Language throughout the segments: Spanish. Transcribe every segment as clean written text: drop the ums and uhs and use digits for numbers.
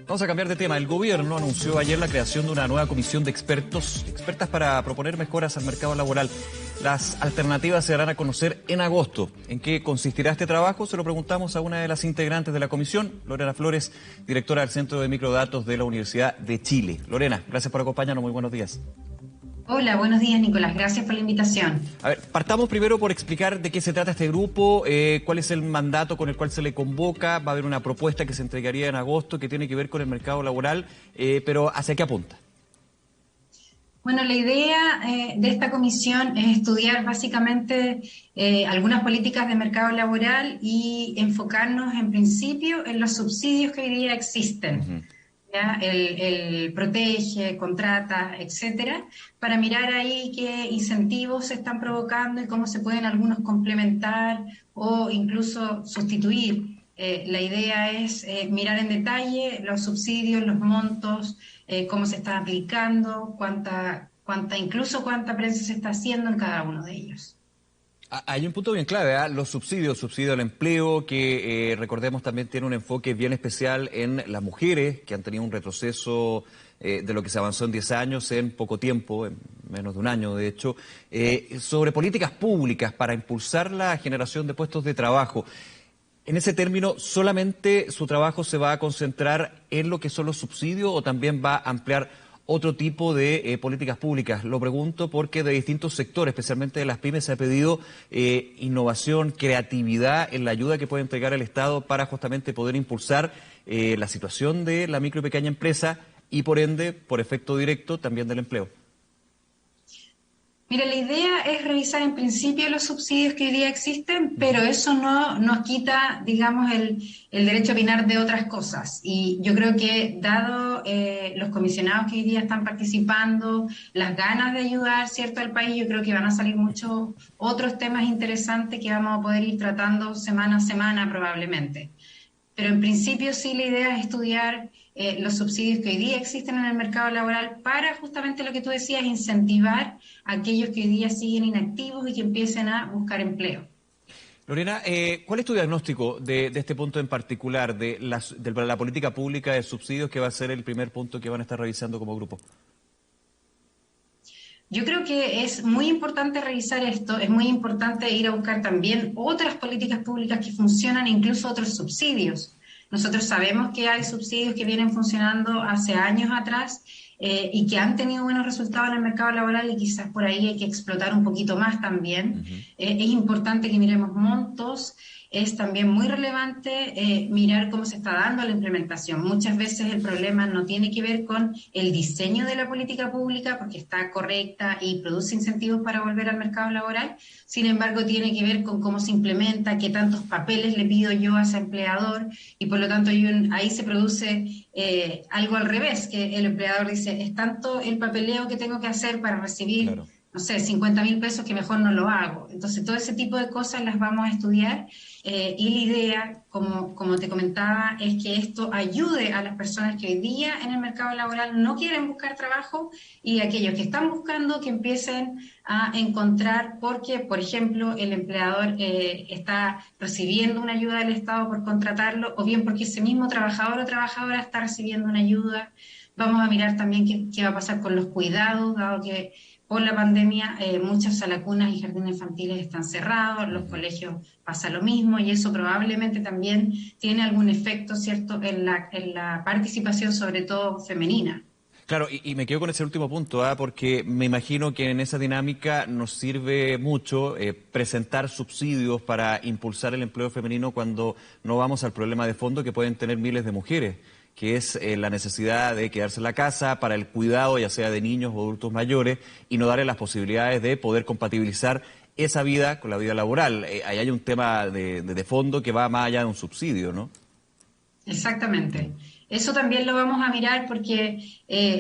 Vamos a cambiar de tema. El gobierno anunció ayer la creación de una nueva comisión de expertas para proponer mejoras al mercado laboral. Las alternativas se darán a conocer en agosto. ¿En qué consistirá este trabajo? Se lo preguntamos a una de las integrantes de la comisión, Lorena Flores, directora del Centro de Microdatos de la Universidad de Chile. Lorena, gracias por acompañarnos. Muy buenos días. Hola, buenos días, Nicolás. Gracias por la invitación. A ver, partamos primero por explicar de qué se trata este grupo, cuál es el mandato con el cual se le convoca. Va a haber una propuesta que se entregaría en agosto que tiene que ver con el mercado laboral, pero ¿hacia qué apunta? Bueno, la idea de esta comisión es estudiar básicamente algunas políticas de mercado laboral y enfocarnos en principio en los subsidios que hoy día existen. ¿Ya? El protege, contrata, etcétera, para mirar ahí qué incentivos se están provocando y cómo se pueden algunos complementar o incluso sustituir. La idea es mirar en detalle los subsidios, los montos, cómo se está aplicando, cuánta prensa se está haciendo en cada uno de ellos. Hay un punto bien clave, ¿eh? Los subsidios, subsidio al empleo, que recordemos también tiene un enfoque bien especial en las mujeres, que han tenido un retroceso de lo que se avanzó en 10 años en poco tiempo, en menos de un año de hecho, sobre políticas públicas para impulsar la generación de puestos de trabajo. En ese término, ¿solamente su trabajo se va a concentrar en lo que son los subsidios o también va a ampliar otro tipo de políticas públicas? Lo pregunto porque de distintos sectores, especialmente de las pymes, se ha pedido innovación, creatividad en la ayuda que puede entregar el Estado para justamente poder impulsar la situación de la micro y pequeña empresa y por ende, por efecto directo, también del empleo. Mira, la idea es revisar en principio los subsidios que hoy día existen, pero eso no nos quita, digamos, el derecho a opinar de otras cosas. Y yo creo que, dado los comisionados que hoy día están participando, las ganas de ayudar, ¿cierto?, al país, yo creo que van a salir muchos otros temas interesantes que vamos a poder ir tratando semana a semana probablemente. Pero en principio sí, la idea es estudiar los subsidios que hoy día existen en el mercado laboral para justamente lo que tú decías, incentivar a aquellos que hoy día siguen inactivos y que empiecen a buscar empleo. Lorena, ¿cuál es tu diagnóstico de este punto en particular, de la política pública de subsidios, que va a ser el primer punto que van a estar revisando como grupo? Yo creo que es muy importante revisar esto, es muy importante ir a buscar también otras políticas públicas que funcionan, incluso otros subsidios. Nosotros sabemos que hay subsidios que vienen funcionando hace años atrás y que han tenido buenos resultados en el mercado laboral y quizás por ahí hay que explotar un poquito más también. Es importante que miremos montos. Es también muy relevante mirar cómo se está dando la implementación. Muchas veces el problema no tiene que ver con el diseño de la política pública, porque está correcta y produce incentivos para volver al mercado laboral. Sin embargo, tiene que ver con cómo se implementa, qué tantos papeles le pido yo a ese empleador, y por lo tanto ahí se produce algo al revés, que el empleador dice, es tanto el papeleo que tengo que hacer para recibir... Claro. No sé, 50.000 pesos que mejor no lo hago. Entonces, todo ese tipo de cosas las vamos a estudiar y la idea, como te comentaba, es que esto ayude a las personas que hoy día en el mercado laboral no quieren buscar trabajo y aquellos que están buscando que empiecen a encontrar, porque, por ejemplo, el empleador está recibiendo una ayuda del Estado por contratarlo, o bien porque ese mismo trabajador o trabajadora está recibiendo una ayuda. Vamos a mirar también qué va a pasar con los cuidados, dado que por la pandemia muchas salacunas y jardines infantiles están cerrados, los colegios pasa lo mismo y eso probablemente también tiene algún efecto, ¿cierto?, en la participación, sobre todo femenina. Claro, y me quedo con ese último punto, porque me imagino que en esa dinámica nos sirve mucho presentar subsidios para impulsar el empleo femenino cuando no vamos al problema de fondo que pueden tener miles de mujeres, que es la necesidad de quedarse en la casa para el cuidado, ya sea de niños o adultos mayores, y no darle las posibilidades de poder compatibilizar esa vida con la vida laboral. Ahí hay un tema de fondo que va más allá de un subsidio, ¿no? Exactamente. Eso también lo vamos a mirar porque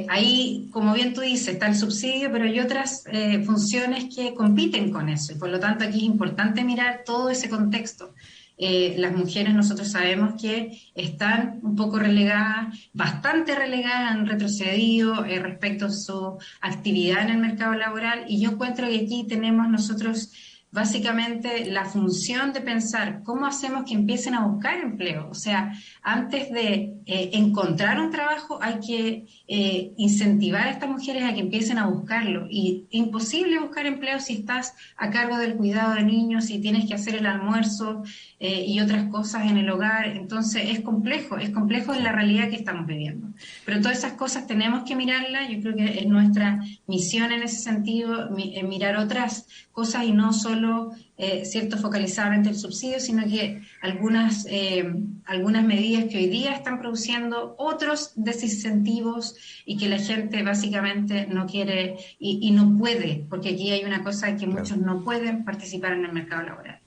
ahí, como bien tú dices, está el subsidio, pero hay otras funciones que compiten con eso, y por lo tanto aquí es importante mirar todo ese contexto. Las mujeres, nosotros sabemos que están un poco relegadas, bastante relegadas, han retrocedido respecto a su actividad en el mercado laboral, y yo encuentro que aquí tenemos nosotros básicamente la función de pensar cómo hacemos que empiecen a buscar empleo. O sea, antes de encontrar un trabajo hay que incentivar a estas mujeres a que empiecen a buscarlo. Y imposible buscar empleo si estás a cargo del cuidado de niños, si tienes que hacer el almuerzo y otras cosas en el hogar. Entonces es complejo en la realidad que estamos viviendo. Pero todas esas cosas tenemos que mirarlas. Yo creo que es nuestra misión en ese sentido, mirar otras cosas y no solo cierto focalizadamente el subsidio, sino que algunas medidas que hoy día están produciendo otros desincentivos y que la gente básicamente no quiere y no puede, porque aquí hay una cosa que muchos no pueden participar en el mercado laboral.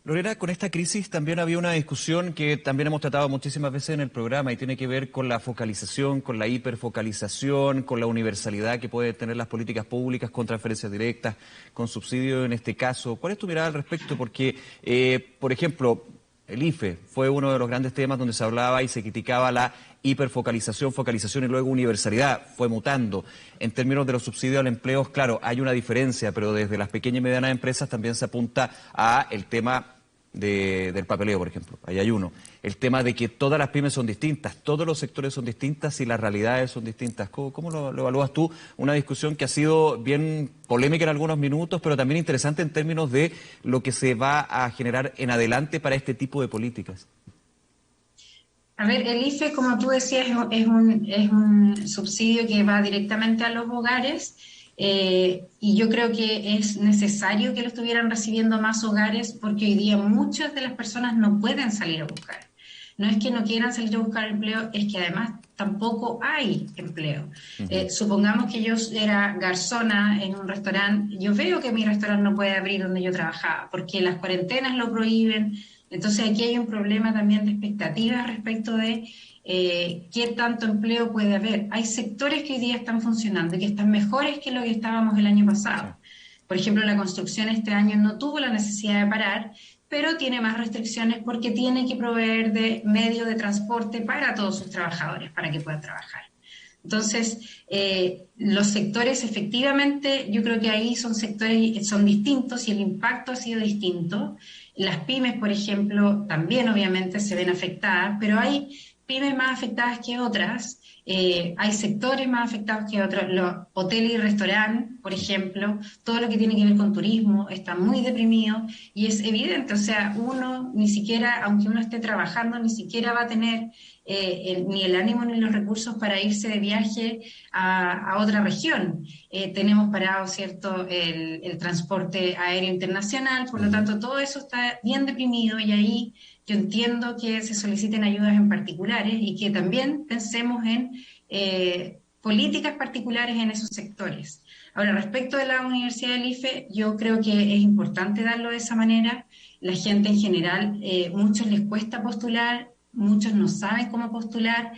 Lorena, con esta crisis también había una discusión que también hemos tratado muchísimas veces en el programa y tiene que ver con la focalización, con la hiperfocalización, con la universalidad que pueden tener las políticas públicas con transferencias directas, con subsidio en este caso. ¿Cuál es tu mirada al respecto? Porque, por ejemplo, el IFE fue uno de los grandes temas donde se hablaba y se criticaba la hiperfocalización, focalización y luego universalidad. Fue mutando. En términos de los subsidios al empleo, claro, hay una diferencia, pero desde las pequeñas y medianas empresas también se apunta a el tema del papeleo, por ejemplo. Ahí hay uno. El tema de que todas las pymes son distintas, todos los sectores son distintas y las realidades son distintas. ¿Cómo lo evalúas tú? Una discusión que ha sido bien polémica en algunos minutos, pero también interesante en términos de lo que se va a generar en adelante para este tipo de políticas. A ver, el IFE, como tú decías, es un subsidio que va directamente a los hogares. Y yo creo que es necesario que lo estuvieran recibiendo más hogares porque hoy día muchas de las personas no pueden salir a buscar. No es que no quieran salir a buscar empleo, es que además tampoco hay empleo. Supongamos que yo era garzona en un restaurante, yo veo que mi restaurante no puede abrir donde yo trabajaba porque las cuarentenas lo prohíben. Entonces aquí hay un problema también de expectativas respecto de qué tanto empleo puede haber. Hay sectores que hoy día están funcionando y que están mejores que lo que estábamos el año pasado. Por ejemplo, la construcción este año no tuvo la necesidad de parar, pero tiene más restricciones porque tiene que proveer de medios de transporte para todos sus trabajadores, para que puedan trabajar. Entonces, los sectores efectivamente, yo creo que ahí son sectores, son distintos y el impacto ha sido distinto. Las pymes, por ejemplo, también obviamente se ven afectadas, pero hay pymes más afectadas que otras, hay sectores más afectados que otros. Los hoteles y restaurantes, por ejemplo, todo lo que tiene que ver con turismo está muy deprimido y es evidente, o sea, uno ni siquiera, aunque uno esté trabajando, ni siquiera va a tener ni el ánimo ni los recursos para irse de viaje a otra región. Tenemos parado, ¿cierto?, el transporte aéreo internacional, por lo tanto todo eso está bien deprimido y ahí yo entiendo que se soliciten ayudas en particulares y que también pensemos en políticas particulares en esos sectores. Ahora, respecto de la Universidad del IFE, yo creo que es importante darlo de esa manera. La gente en general, muchos les cuesta postular, muchos no saben cómo postular.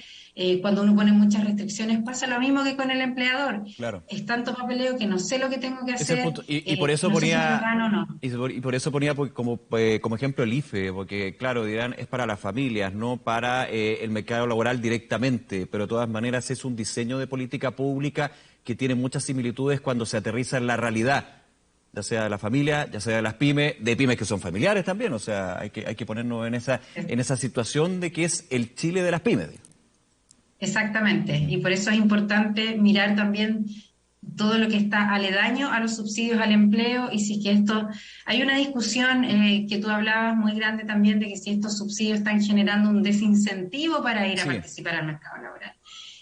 Cuando uno pone muchas restricciones pasa lo mismo que con el empleador. Claro. Es tanto papeleo que no sé lo que tengo que hacer. Y por eso no sé si ponía... lo gano o no. Y por eso ponía como ejemplo el IFE, porque claro, dirán, es para las familias, no para el mercado laboral directamente, pero de todas maneras es un diseño de política pública que tiene muchas similitudes cuando se aterriza en la realidad, ya sea de la familia, ya sea de las pymes, de pymes que son familiares también, o sea, hay que ponernos en esa situación de que es el Chile de las pymes. Exactamente, y por eso es importante mirar también todo lo que está aledaño a los subsidios al empleo y si es que esto, hay una discusión que tú hablabas muy grande también de que si estos subsidios están generando un desincentivo para ir a participar al mercado laboral.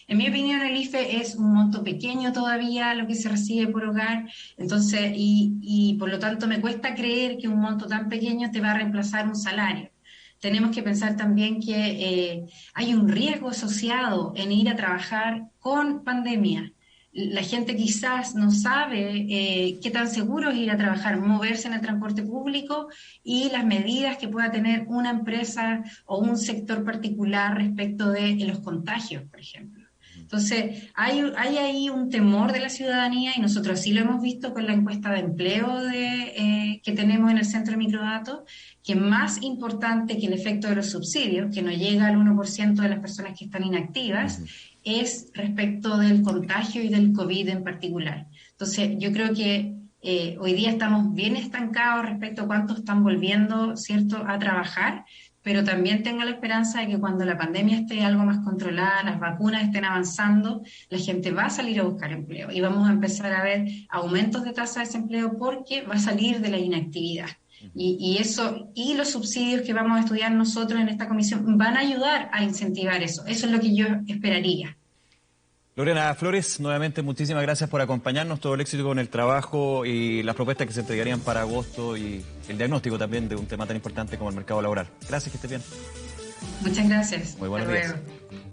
En mi opinión, el IFE es un monto pequeño todavía lo que se recibe por hogar, entonces, y por lo tanto me cuesta creer que un monto tan pequeño te va a reemplazar un salario. Tenemos que pensar también que hay un riesgo asociado en ir a trabajar con pandemia. La gente quizás no sabe qué tan seguro es ir a trabajar, moverse en el transporte público y las medidas que pueda tener una empresa o un sector particular respecto de los contagios, por ejemplo. Entonces, hay ahí un temor de la ciudadanía y nosotros sí lo hemos visto con la encuesta de empleo que tenemos en el Centro de Microdatos, que más importante que el efecto de los subsidios, que no llega al 1% de las personas que están inactivas, es respecto del contagio y del COVID en particular. Entonces, yo creo que Hoy día estamos bien estancados respecto a cuántos están volviendo, ¿cierto?, a trabajar, pero también tengo la esperanza de que cuando la pandemia esté algo más controlada, las vacunas estén avanzando, la gente va a salir a buscar empleo y vamos a empezar a ver aumentos de tasa de desempleo porque va a salir de la inactividad. Y los subsidios que vamos a estudiar nosotros en esta comisión van a ayudar a incentivar eso. Eso es lo que yo esperaría. Lorena Flores, nuevamente muchísimas gracias por acompañarnos, todo el éxito con el trabajo y las propuestas que se entregarían para agosto y el diagnóstico también de un tema tan importante como el mercado laboral. Gracias, que esté bien. Muchas gracias. Muy buenos Hasta días. luego.